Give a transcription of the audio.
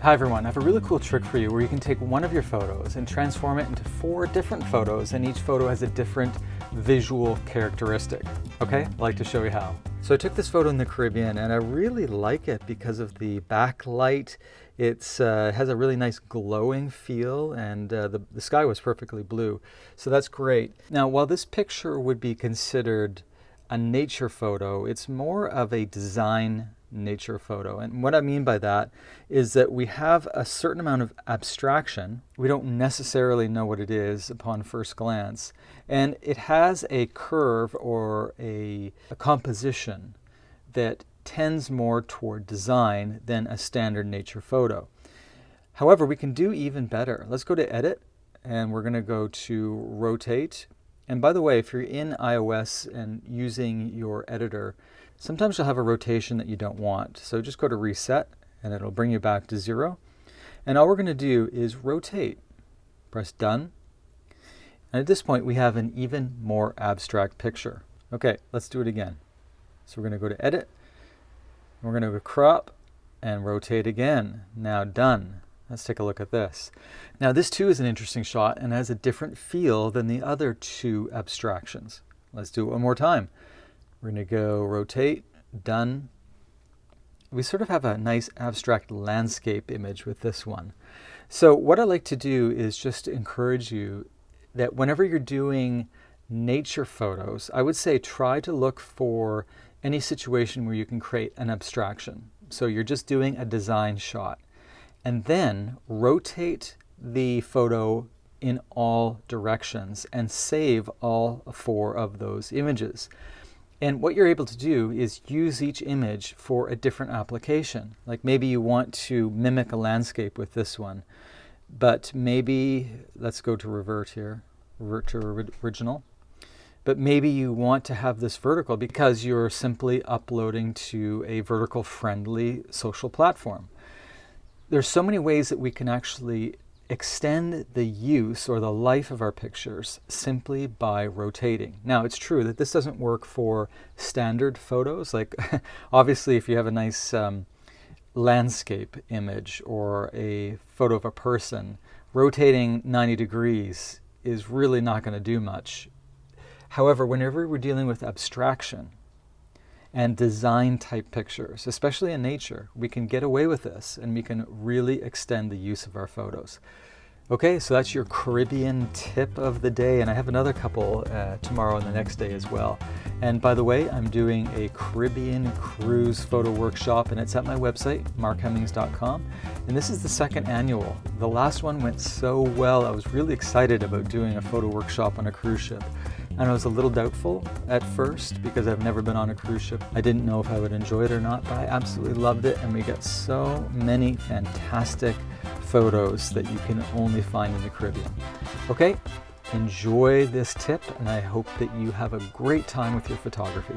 Hi everyone, I have a really cool trick for you where you can take one of your photos and transform it into 4 different photos, and each photo has a different visual characteristic. Okay, I'd like to show you how. So I took this photo in the Caribbean and I really like it because of the backlight. It has a really nice glowing feel, and the sky was perfectly blue. So that's great. Now, while this picture would be considered a nature photo, it's more of a design nature photo. And what I mean by that is that we have a certain amount of abstraction. We don't necessarily know what it is upon first glance. And it has a curve or a composition that tends more toward design than a standard nature photo. However, we can do even better. Let's go to Edit, and we're going to go to Rotate. And by the way, if you're in iOS and using your editor, sometimes you'll have a rotation that you don't want. So just go to Reset, and it'll bring you back to 0. And all we're going to do is rotate. Press Done. And at this point, we have an even more abstract picture. Okay, let's do it again. So we're going to go to Edit. We're going to go Crop and Rotate again. Now Done. Let's take a look at this. Now this too is an interesting shot and has a different feel than the other 2 abstractions. Let's do it one more time. We're going to go Rotate, Done. We sort of have a nice abstract landscape image with this one. So what I like to do is just to encourage you that whenever you're doing nature photos, I would say try to look for any situation where you can create an abstraction. So you're just doing a design shot. And then rotate the photo in all directions and save all 4 of those images. And what you're able to do is use each image for a different application. Like maybe you want to mimic a landscape with this one, but maybe, let's go to revert here, revert to original. But maybe you want to have this vertical because you're simply uploading to a vertical friendly social platform. There's so many ways that we can actually extend the use or the life of our pictures simply by rotating. Now, it's true that this doesn't work for standard photos. Like, obviously, if you have a nice landscape image or a photo of a person, rotating 90 degrees is really not going to do much. However, whenever we're dealing with abstraction and design type pictures, especially in nature, we can get away with this and we can really extend the use of our photos. Okay, so that's your Caribbean tip of the day, and I have another couple tomorrow and the next day as well. And by the way, I'm doing a Caribbean cruise photo workshop, and it's at my website, markhemmings.com, and this is the 2nd annual. The last one went so well, I was really excited about doing a photo workshop on a cruise ship. And I was a little doubtful at first because I've never been on a cruise ship. I didn't know if I would enjoy it or not, but I absolutely loved it, and we got so many fantastic photos that you can only find in the Caribbean. Okay, enjoy this tip, and I hope that you have a great time with your photography.